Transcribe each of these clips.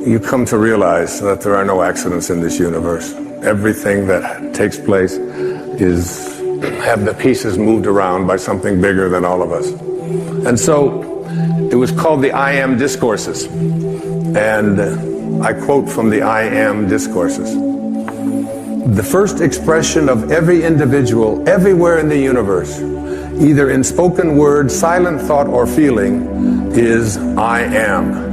you come to realize that there are no accidents in this universe. Everything that takes place have the pieces moved around by something bigger than all of us. And so it was called the I Am Discourses. And I quote from the I Am Discourses. The first expression of every individual everywhere in the universe, either in spoken word, silent thought, or feeling, is I am.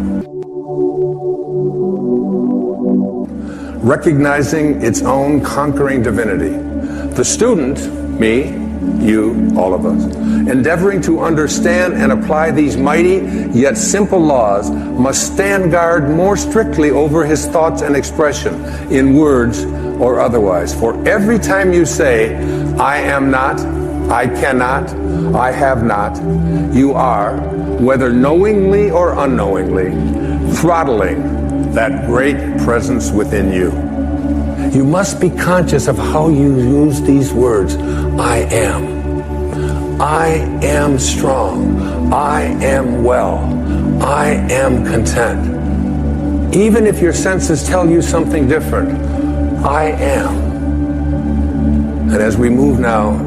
Recognizing its own conquering divinity. The student, me, you, all of us, endeavoring to understand and apply these mighty yet simple laws, must stand guard more strictly over his thoughts and expression, in words or otherwise. For every time you say, I am not, I cannot, I have not, you are, whether knowingly or unknowingly, throttling that great presence within you. You must be conscious of how you use these words. I am. I am strong. I am well. I am content. Even if your senses tell you something different, I am. And as we move now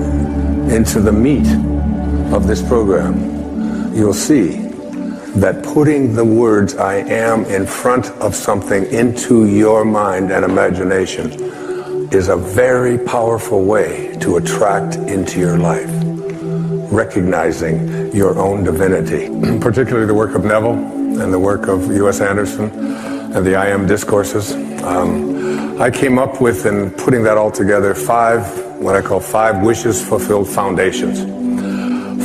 into the meat of this program, you'll see that putting the words I am in front of something into your mind and imagination is a very powerful way to attract into your life, recognizing your own divinity. Particularly the work of Neville and the work of U.S. Anderson and the I Am Discourses. I came up with, in putting that all together, what I call five wishes fulfilled foundations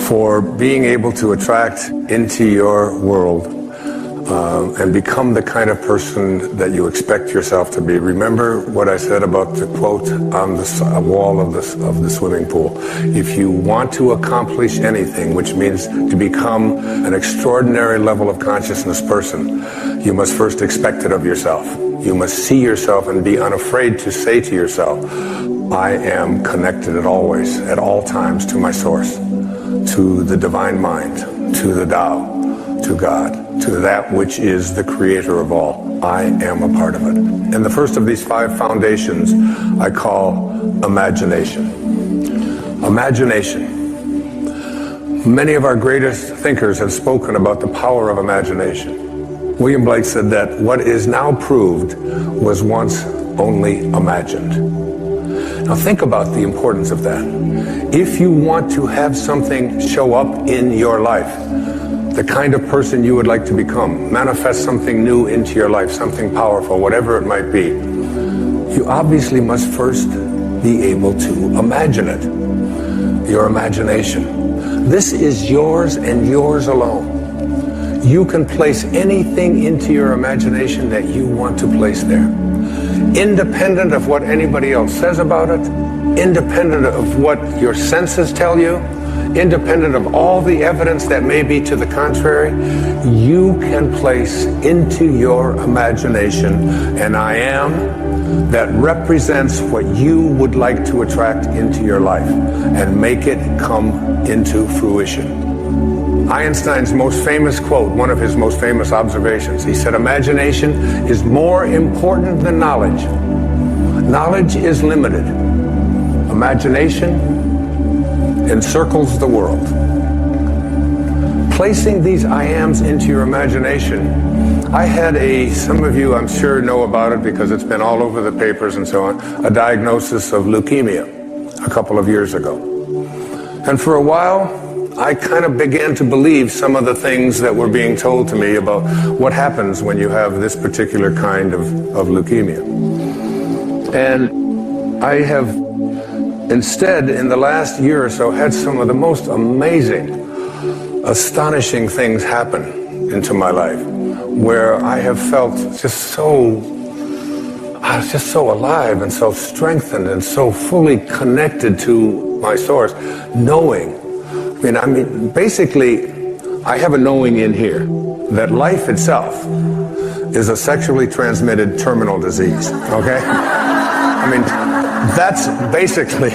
for being able to attract into your world and become the kind of person that you expect yourself to be. Remember what I said about the quote on the wall of the swimming pool. If you want to accomplish anything, which means to become an extraordinary level of consciousness person, you must first expect it of yourself. You must see yourself and be unafraid to say to yourself, I am connected at all times to my source, to the divine mind, to the Tao, to God, to that which is the creator of all. I am a part of it. And the first of these five foundations I call imagination. Imagination. Many of our greatest thinkers have spoken about the power of imagination. William Blake said that what is now proved was once only imagined. Now think about the importance of that. If you want to have something show up in your life, the kind of person you would like to become, manifest something new into your life, something powerful, whatever it might be, you obviously must first be able to imagine it. Your imagination. This is yours and yours alone. You can place anything into your imagination that you want to place there. Independent of what anybody else says about it, independent of what your senses tell you, independent of all the evidence that may be to the contrary, you can place into your imagination an I am that represents what you would like to attract into your life and make it come into fruition. Einstein's most famous quote, one of his most famous observations, he said, imagination is more important than knowledge. Knowledge is limited. Imagination encircles the world. Placing these I ams into your imagination, I had some of you I'm sure know about it because it's been all over the papers and so on, a diagnosis of leukemia a couple of years ago. And for a while, I kind of began to believe some of the things that were being told to me about what happens when you have this particular kind of leukemia. And I have instead, in the last year or so, had some of the most amazing, astonishing things happen into my life, where I have felt I was just so alive and so strengthened and so fully connected to my source, knowing. I mean, basically, I have a knowing in here that life itself is a sexually transmitted terminal disease, okay? I mean, that's basically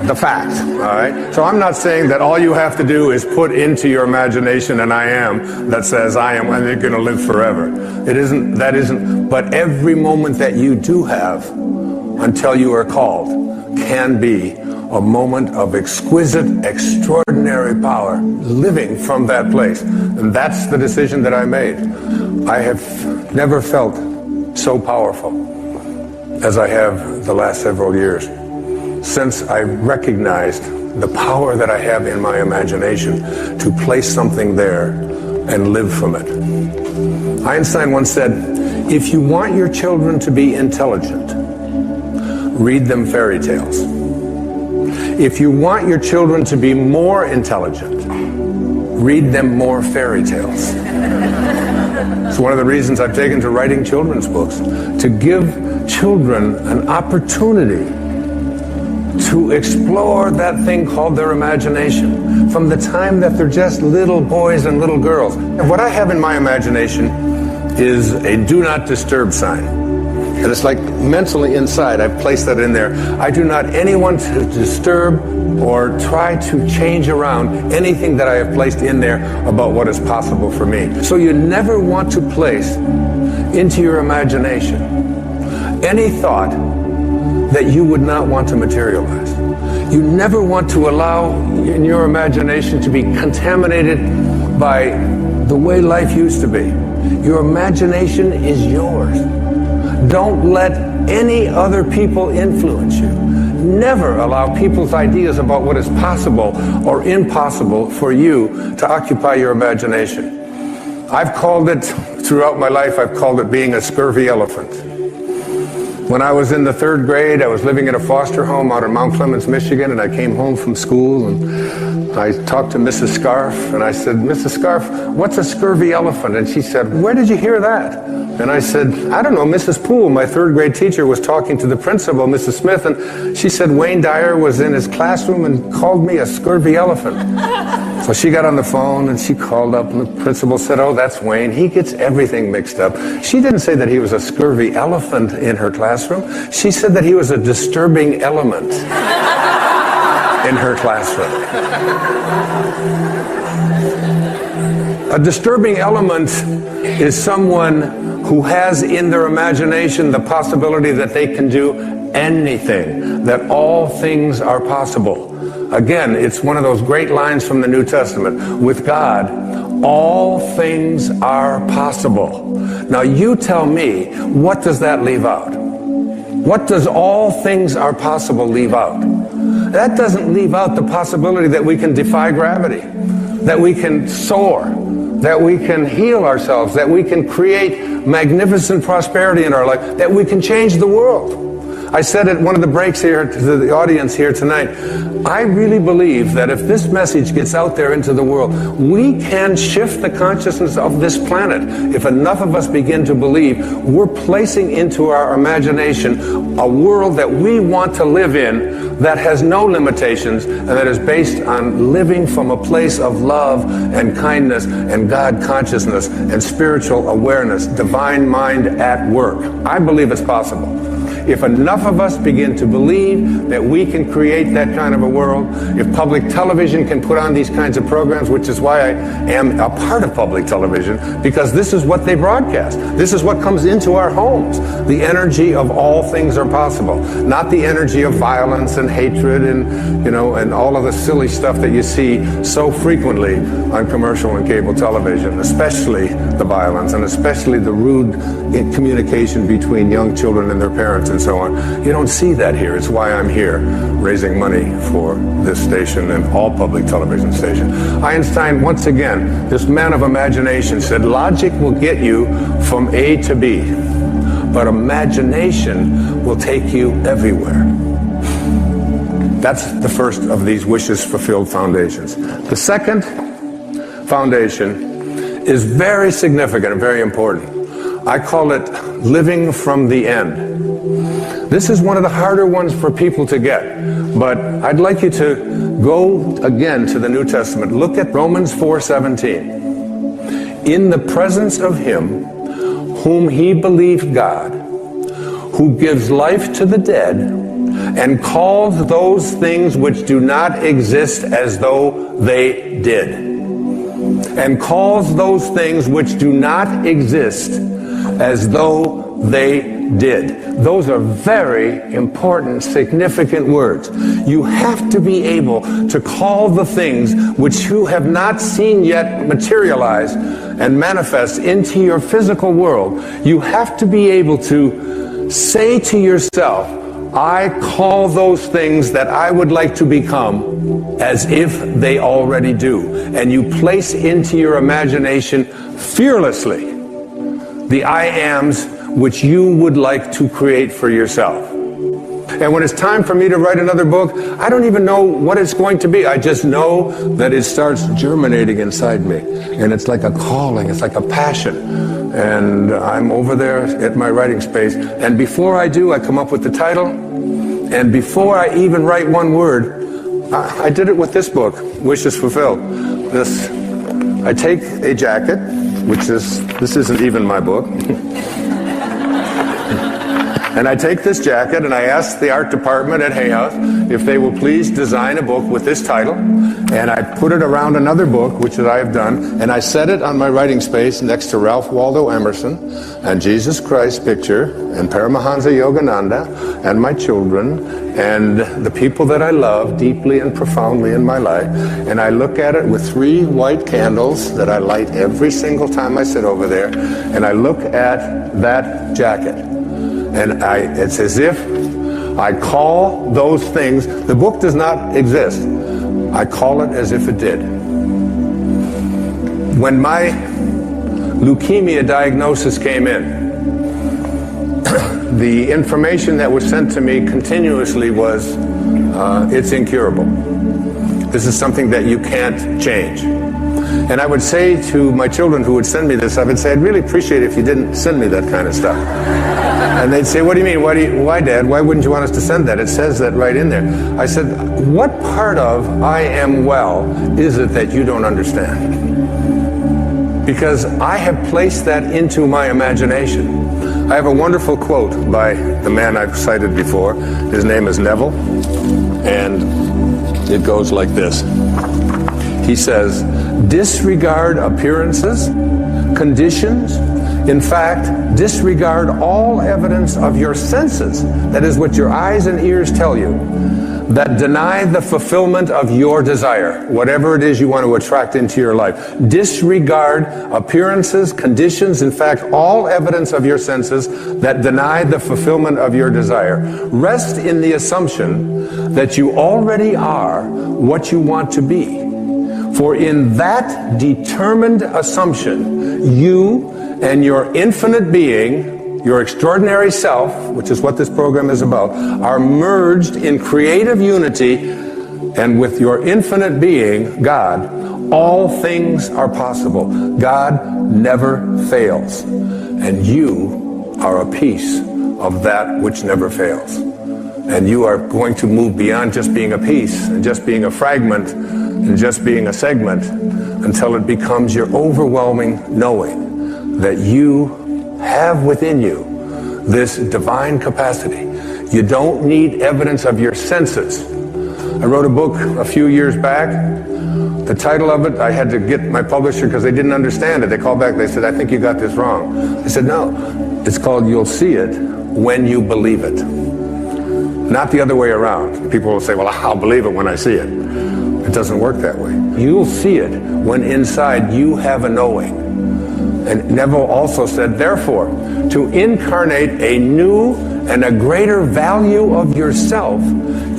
the fact, all right? So I'm not saying that all you have to do is put into your imagination an I am that says I am, and you're going to live forever. That isn't, but every moment that you do have until you are called can be a moment of exquisite, extraordinary power, living from that place. And that's the decision that I made. I have never felt so powerful as I have the last several years, since I recognized the power that I have in my imagination to place something there and live from it. Einstein once said, if you want your children to be intelligent, read them fairy tales. If you want your children to be more intelligent, read them more fairy tales. It's one of the reasons I've taken to writing children's books, to give children an opportunity to explore that thing called their imagination from the time that they're just little boys and little girls. And what I have in my imagination is a do not disturb sign. And it's like mentally inside, I've placed that in there. I do not anyone to disturb or try to change around anything that I have placed in there about what is possible for me. So you never want to place into your imagination any thought that you would not want to materialize. You never want to allow in your imagination to be contaminated by the way life used to be. Your imagination is yours. Don't let any other people influence you. Never allow people's ideas about what is possible or impossible for you to occupy your imagination. I've called it, throughout my life, I've called it being a scurvy elephant. When I was in the 3rd grade, I was living in a foster home out in Mount Clemens, Michigan, and I came home from school and I talked to Mrs. Scarf, and I said, Mrs. Scarf, what's a scurvy elephant? And she said, where did you hear that? And I said, I don't know, Mrs. Poole, my 3rd grade teacher, was talking to the principal, Mrs. Smith, and she said Wayne Dyer was in his classroom and called me a scurvy elephant. So she got on the phone and she called up, and the principal said, oh, that's Wayne. He gets everything mixed up. She didn't say that he was a scurvy elephant in her classroom. She said that he was a disturbing element in her classroom. A disturbing element is someone who has in their imagination the possibility that they can do anything, that all things are possible. Again, it's one of those great lines from the New Testament. With God, all things are possible. Now you tell me, what does that leave out? What does all things are possible leave out? That doesn't leave out the possibility that we can defy gravity, that we can soar, that we can heal ourselves, that we can create magnificent prosperity in our life, that we can change the world. I said at one of the breaks here to the audience here tonight, I really believe that if this message gets out there into the world, we can shift the consciousness of this planet. If enough of us begin to believe, we're placing into our imagination a world that we want to live in that has no limitations and that is based on living from a place of love and kindness and God consciousness and spiritual awareness, divine mind at work. I believe it's possible. If enough of us begin to believe that we can create that kind of a world, if public television can put on these kinds of programs, which is why I am a part of public television, because this is what they broadcast. This is what comes into our homes. The energy of all things are possible, not the energy of violence and hatred and, and all of the silly stuff that you see so frequently on commercial and cable television, especially the violence and especially the rude communication between young children and their parents and so on. You don't see that here. It's why I'm here, raising money for this station and all public television stations. Einstein, once again, this man of imagination, said logic will get you from A to B, but imagination will take you everywhere. That's the first of these wishes fulfilled foundations. The second foundation is very significant and very important. I call it living from the end. This is one of the harder ones for people to get, but I'd like you to go again to the New Testament. Look at Romans 4:17. In the presence of him whom he believed God, who gives life to the dead and calls those things which do not exist as though they did. And calls those things which do not exist as though they did. Those are very important, significant words. You have to be able to call the things which you have not seen yet materialize and manifest into your physical world. You have to be able to say to yourself, I call those things that I would like to become as if they already do. And you place into your imagination fearlessly the I ams which you would like to create for yourself. And when it's time for me to write another book, I don't even know what it's going to be. I just know that it starts germinating inside me. And it's like a calling, it's like a passion. And I'm over there at my writing space. And before I do, I come up with the title. And before I even write one word, I did it with this book, Wishes Fulfilled. I take a jacket, this isn't even my book. And I take this jacket and I ask the art department at Hay House if they will please design a book with this title. And I put it around another book, which I have done, and I set it on my writing space next to Ralph Waldo Emerson and Jesus Christ picture and Paramahansa Yogananda and my children and the people that I love deeply and profoundly in my life. And I look at it with 3 white candles that I light every single time I sit over there. And I look at that jacket. And it's as if I call those things, the book does not exist. I call it as if it did. When my leukemia diagnosis came in, the information that was sent to me continuously was, it's incurable. This is something that you can't change. And I would say to my children who would send me this, I would say, I'd really appreciate it if you didn't send me that kind of stuff. And they'd say, what do you mean? Why, Dad? Why wouldn't you want us to send that? It says that right in there. I said, what part of I am well is it that you don't understand? Because I have placed that into my imagination. I have a wonderful quote by the man I've cited before. His name is Neville. And it goes like this. He says, disregard appearances, conditions, in fact, disregard all evidence of your senses, that is what your eyes and ears tell you, that deny the fulfillment of your desire, whatever it is you want to attract into your life. Disregard appearances, conditions, in fact, all evidence of your senses that deny the fulfillment of your desire. Rest in the assumption that you already are what you want to be. For in that determined assumption, you and your infinite being, your extraordinary self, which is what this program is about, are merged in creative unity, and with your infinite being, God, all things are possible. God never fails, and you are a piece of that which never fails. And you are going to move beyond just being a piece and just being a fragment and just being a segment until it becomes your overwhelming knowing that you have within you this divine capacity. You don't need evidence of your senses. I wrote a book a few years back. The title of it, I had to get my publisher because they didn't understand it. They called back, they said, I think you got this wrong. I said, no, it's called You'll See It When You Believe It. Not the other way around. People will say, well, I'll believe it when I see it. It doesn't work that way. You'll see it when inside you have a knowing. And Neville also said, therefore, to incarnate a new and a greater value of yourself,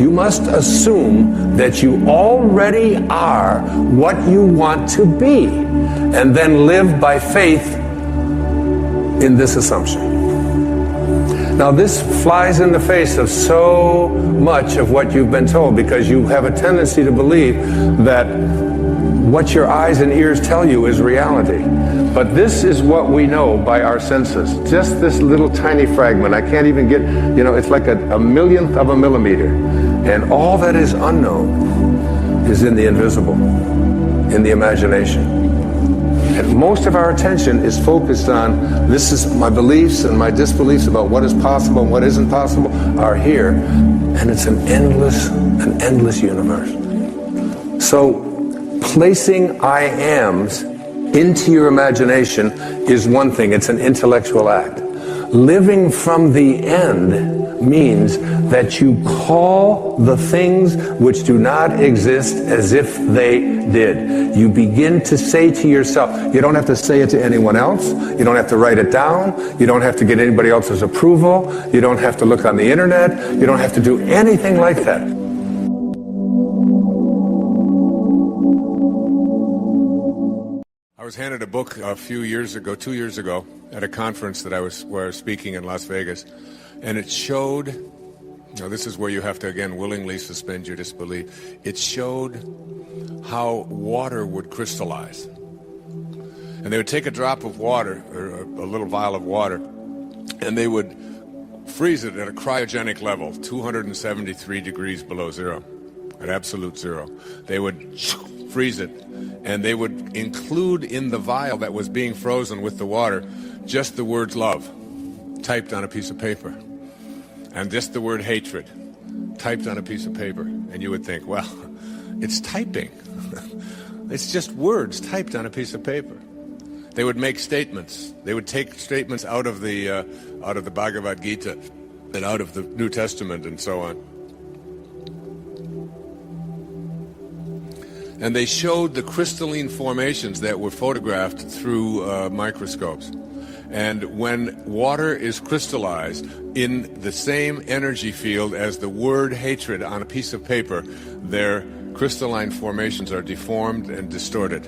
you must assume that you already are what you want to be, and then live by faith in this assumption. Now, this flies in the face of so much of what you've been told, because you have a tendency to believe that what your eyes and ears tell you is reality. But this is what we know by our senses. Just this little tiny fragment. I can't even get, it's like a millionth of a millimeter. And all that is unknown is in the invisible, in the imagination. And most of our attention is focused on, this is my beliefs and my disbeliefs about what is possible and what isn't possible are here. and it's an endless universe. So placing I ams into your imagination is one thing. It's an intellectual act. Living from the end means that you call the things which do not exist as if they did. You begin to say to yourself, you don't have to say it to anyone else, you don't have to write it down, you don't have to get anybody else's approval, you don't have to look on the internet, you don't have to do anything like that. I was handed a book a few years ago, 2 years ago, at a conference that where I was speaking in Las Vegas, and it showed, this is where you have to again willingly suspend your disbelief. It showed how water would crystallize, and they would take a drop of water, or a little vial of water, and they would freeze it at a cryogenic level, 273 degrees below zero, at absolute zero. They would freeze it, and they would include in the vial that was being frozen with the water just the words love typed on a piece of paper, and just the word hatred typed on a piece of paper. And you would think, well, it's typing. It's just words typed on a piece of paper. They would make statements. They would take statements out of the Bhagavad Gita and out of the New Testament and so on. And they showed the crystalline formations that were photographed through microscopes. And when water is crystallized in the same energy field as the word hatred on a piece of paper, their crystalline formations are deformed and distorted.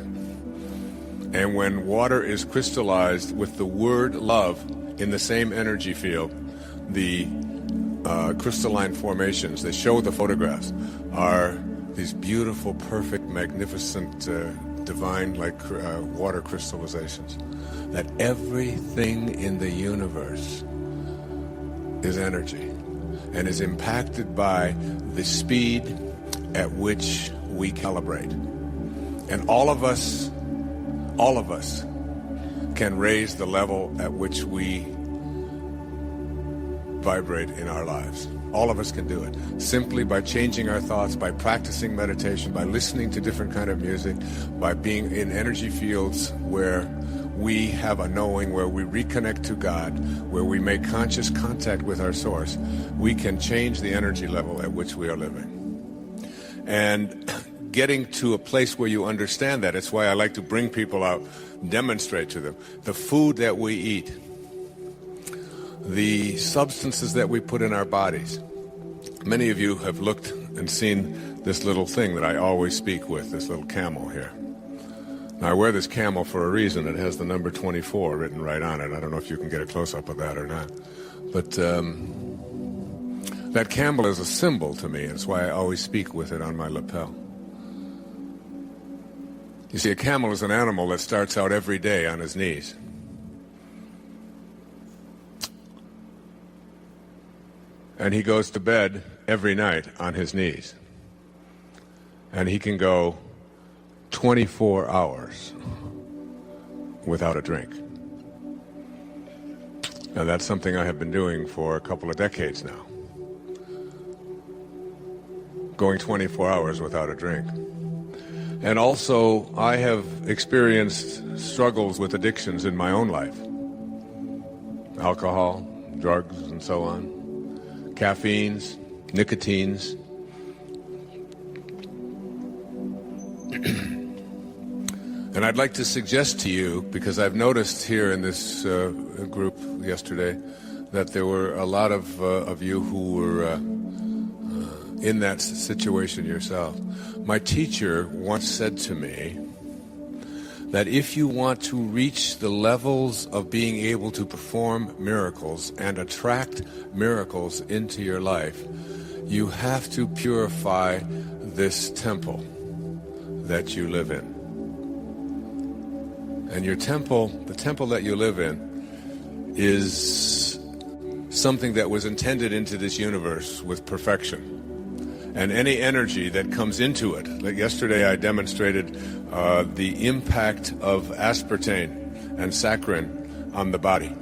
And when water is crystallized with the word love in the same energy field, the crystalline formations, they show the photographs, are these beautiful, perfect, magnificent, divine, like water crystallizations. That everything in the universe is energy and is impacted by the speed at which we calibrate. And all of us can raise the level at which we vibrate in our lives. All of us can do it simply by changing our thoughts, by practicing meditation, by listening to different kind of music, by being in energy fields where we have a knowing, where we reconnect to God, where we make conscious contact with our source. We can change the energy level at which we are living. And getting to a place where you understand that, it's why I like to bring people out, demonstrate to them the food that we eat, the substances that we put in our bodies. Many of you have looked and seen this little thing that I always speak with, this little camel here. Now, I wear this camel for a reason. It has the number 24 written right on it. I don't know if you can get a close-up of that or not. But that camel is a symbol to me. It's why I always speak with it on my lapel. You see, a camel is an animal that starts out every day on his knees. And he goes to bed every night on his knees. And he can go 24 hours without a drink. Now, that's something I have been doing for a couple of decades now. Going 24 hours without a drink. And also, I have experienced struggles with addictions in my own life. Alcohol, drugs, and so on. Caffeines, nicotines. And I'd like to suggest to you, because I've noticed here in this group yesterday, that there were a lot of you who were in that situation yourself. My teacher once said to me that if you want to reach the levels of being able to perform miracles and attract miracles into your life, you have to purify this temple that you live in. And your temple, the temple that you live in, is something that was intended into this universe with perfection. And any energy that comes into it, like yesterday I demonstrated the impact of aspartame and saccharin on the body.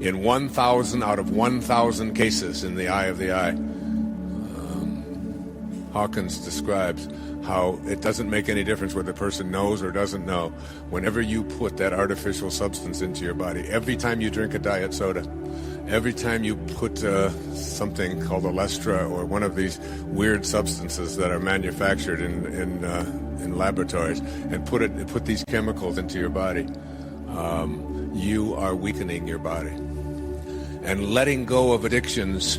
In 1,000 out of 1,000 cases in the eye of the eye, Hawkins describes how it doesn't make any difference whether the person knows or doesn't know. Whenever you put that artificial substance into your body, every time you drink a diet soda, every time you put something called Olestra or one of these weird substances that are manufactured in laboratories and put these chemicals into your body, you are weakening your body. And letting go of addictions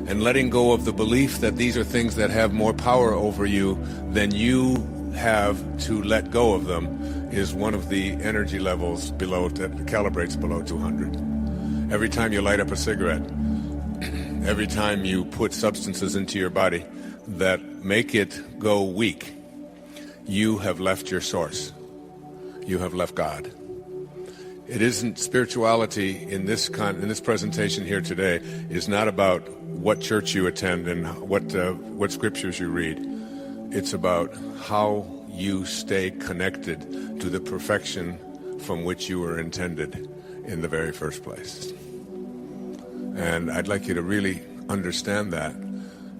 and letting go of the belief that these are things that have more power over you than you have to let go of them is one of the energy levels below that calibrates below 200. Every time you light up a cigarette, every time you put substances into your body that make it go weak, you have left your source. You have left God. It isn't spirituality in this presentation here today is not about what church you attend and what scriptures you read. It's about how you stay connected to the perfection from which you were intended in the very first place. And I'd like you to really understand that.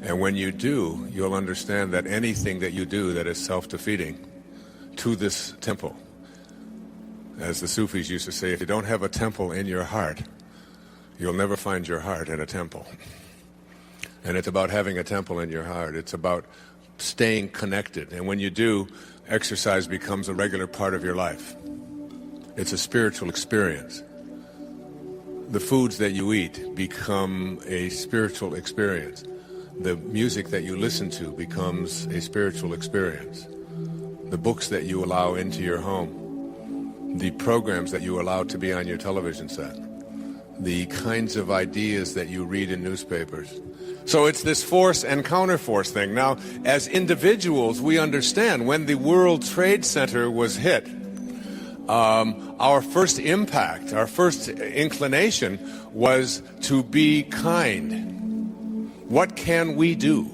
And when you do, you'll understand that anything that you do that is self-defeating to this temple, as the Sufis used to say, if you don't have a temple in your heart, you'll never find your heart in a temple. And it's about having a temple in your heart. It's about staying connected. And when you do, exercise becomes a regular part of your life. It's a spiritual experience. The foods that you eat become a spiritual experience. The music that you listen to becomes a spiritual experience. The books that you allow into your home, the programs that you allow to be on your television set, the kinds of ideas that you read in newspapers. So it's this force and counterforce thing. Now, as individuals, we understand when the World Trade Center was hit, our first impact, our first inclination was to be kind. What can we do?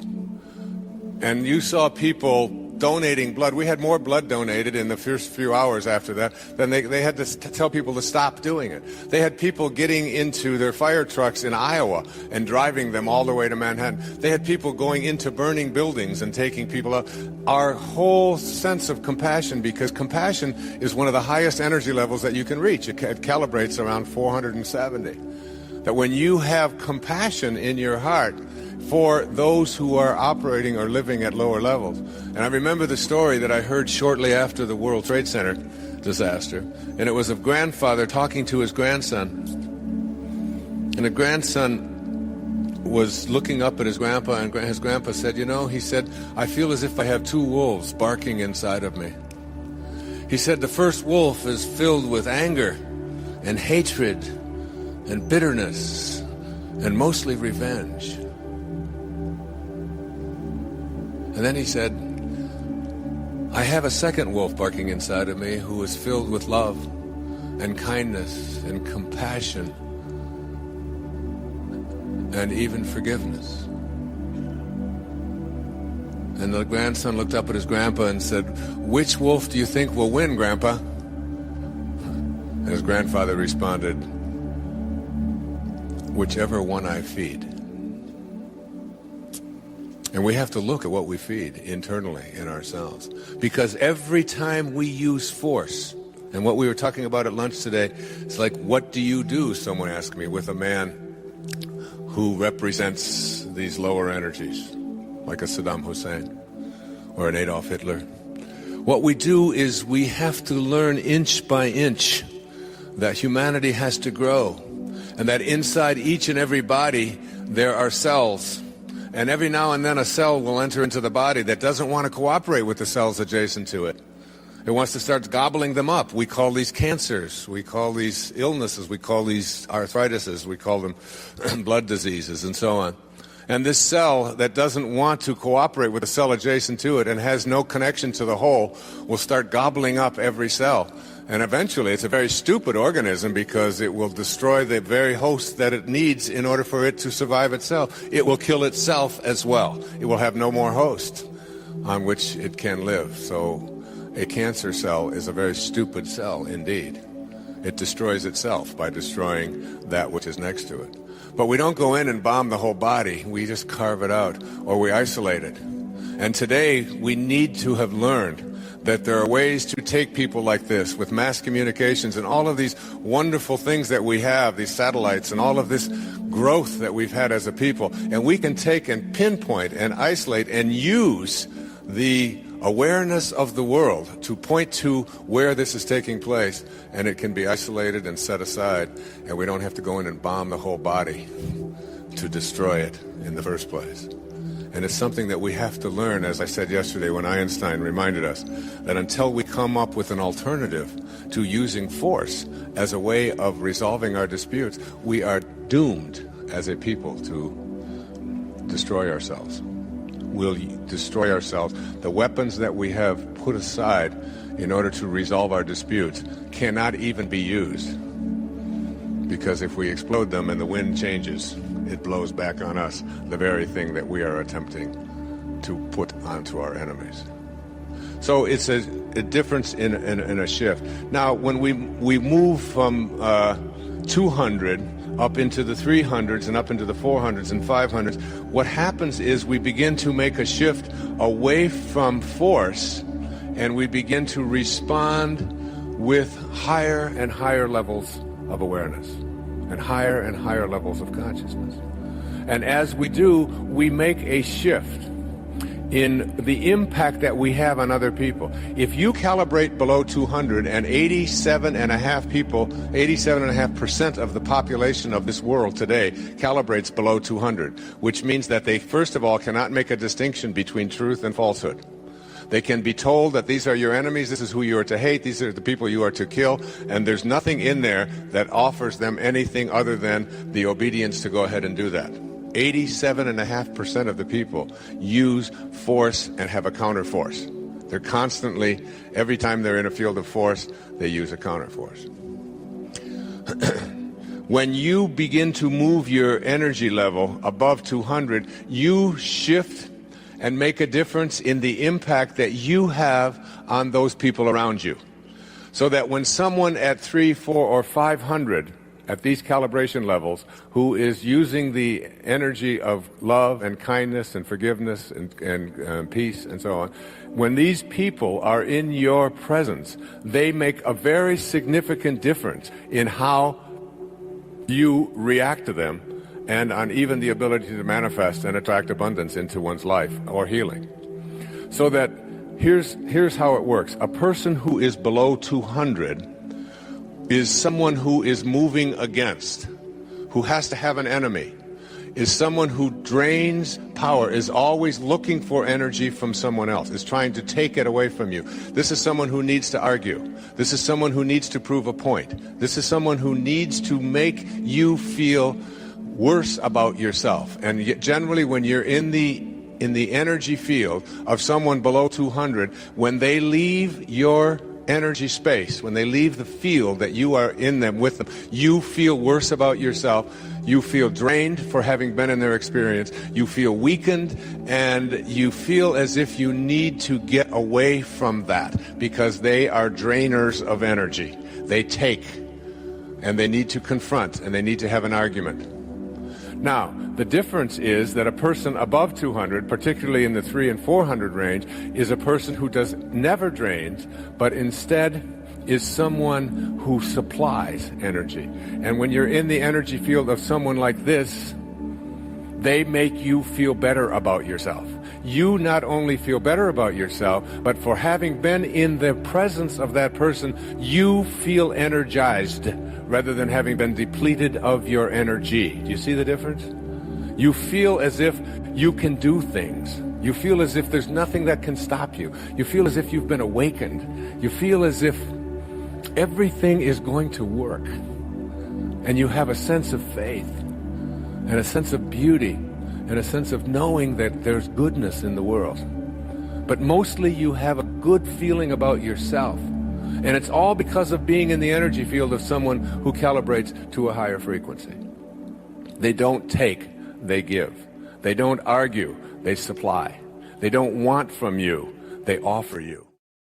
And you saw people donating blood. We had more blood donated in the first few hours after that than they had to tell people to stop doing it. They had people getting into their fire trucks in Iowa and driving them all the way to Manhattan. They had people going into burning buildings and taking people out. Our whole sense of compassion, because compassion is one of the highest energy levels that you can reach. It calibrates around 470. That when you have compassion in your heart for those who are operating or living at lower levels. And I remember the story that I heard shortly after the World Trade Center disaster, and it was of grandfather talking to his grandson. And the grandson was looking up at his grandpa, and his grandpa said, you know, he said, I feel as if I have two wolves barking inside of me. He said, the first wolf is filled with anger and hatred and bitterness and mostly revenge. And then he said, I have a second wolf barking inside of me who is filled with love and kindness and compassion and even forgiveness. And the grandson looked up at his grandpa and said, which wolf do you think will win, Grandpa? And his grandfather responded, whichever one I feed. And we have to look at what we feed internally in ourselves. Because every time we use force, and what we were talking about at lunch today, it's like, what do you do, someone asked me, with a man who represents these lower energies, like a Saddam Hussein or an Adolf Hitler? What we do is we have to learn inch by inch that humanity has to grow, and that inside each and every body there are cells. And every now and then a cell will enter into the body that doesn't want to cooperate with the cells adjacent to it. It wants to start gobbling them up. We call these cancers. We call these illnesses. We call these arthritises. We call them blood diseases and so on. And this cell that doesn't want to cooperate with the cell adjacent to it and has no connection to the whole will start gobbling up every cell. And eventually it's a very stupid organism because it will destroy the very host that it needs in order for it to survive itself. It will kill itself as well. It will have no more host on which it can live. So a cancer cell is a very stupid cell indeed. It destroys itself by destroying that which is next to it. But we don't go in and bomb the whole body. We just carve it out, or we isolate it. And today, we need to have learned that there are ways to take people like this with mass communications and all of these wonderful things that we have, these satellites and all of this growth that we've had as a people, and we can take and pinpoint and isolate and use the awareness of the world to point to where this is taking place, and it can be isolated and set aside, and we don't have to go in and bomb the whole body to destroy it in the first place. And it's something that we have to learn, as I said yesterday when Einstein reminded us, that until we come up with an alternative to using force as a way of resolving our disputes, we are doomed as a people to destroy ourselves. We'll destroy ourselves. The weapons that we have put aside in order to resolve our disputes cannot even be used, because if we explode them and the wind changes, it blows back on us the very thing that we are attempting to put onto our enemies. So it's a difference in a shift. Now, when we move from 200 up into the 300s and up into the 400s and 500s, what happens is we begin to make a shift away from force, and we begin to respond with higher and higher levels of awareness and higher levels of consciousness. And as we do, we make a shift in the impact that we have on other people. If you calibrate below 200 and 87.5% of the population of this world today calibrates below 200, which means that they, first of all, cannot make a distinction between truth and falsehood. They can be told that these are your enemies, this is who you are to hate, these are the people you are to kill, and there's nothing in there that offers them anything other than the obedience to go ahead and do that. 87.5% of the people use force and have a counterforce. They're constantly, every time they're in a field of force, they use a counterforce. When you begin to move your energy level above 200, you shift and make a difference in the impact that you have on those people around you. So that when someone at 300, 400, or 500 at these calibration levels, who is using the energy of love and kindness and forgiveness and peace and so on, when these people are in your presence, they make a very significant difference in how you react to them, and on even the ability to manifest and attract abundance into one's life or healing. So that here's how it works. A person who is below 200 is someone who is moving against, who has to have an enemy, is someone who drains power, is always looking for energy from someone else, is trying to take it away from you. This is someone who needs to argue. This is someone who needs to prove a point. This is someone who needs to make you feel worse about yourself. And generally, when you're in the energy field of someone below 200, when they leave your energy space, when they leave the field that you are in them with them, you feel worse about yourself. You feel drained for having been in their experience. You feel weakened, and you feel as if you need to get away from that, because they are drainers of energy. They take, and they need to confront, and they need to have an argument. Now, the difference is that a person above 200, particularly in the 300 and 400 range, is a person who never drains, but instead is someone who supplies energy. And when you're in the energy field of someone like this, they make you feel better about yourself. You not only feel better about yourself, but for having been in the presence of that person, you feel energized rather than having been depleted of your energy. Do you see the difference? You feel as if you can do things. You feel as if there's nothing that can stop you. You feel as if you've been awakened. You feel as if everything is going to work. And you have a sense of faith and a sense of beauty and a sense of knowing that there's goodness in the world. But mostly you have a good feeling about yourself. And it's all because of being in the energy field of someone who calibrates to a higher frequency. They don't take, they give. They don't argue, they supply. They don't want from you, they offer you.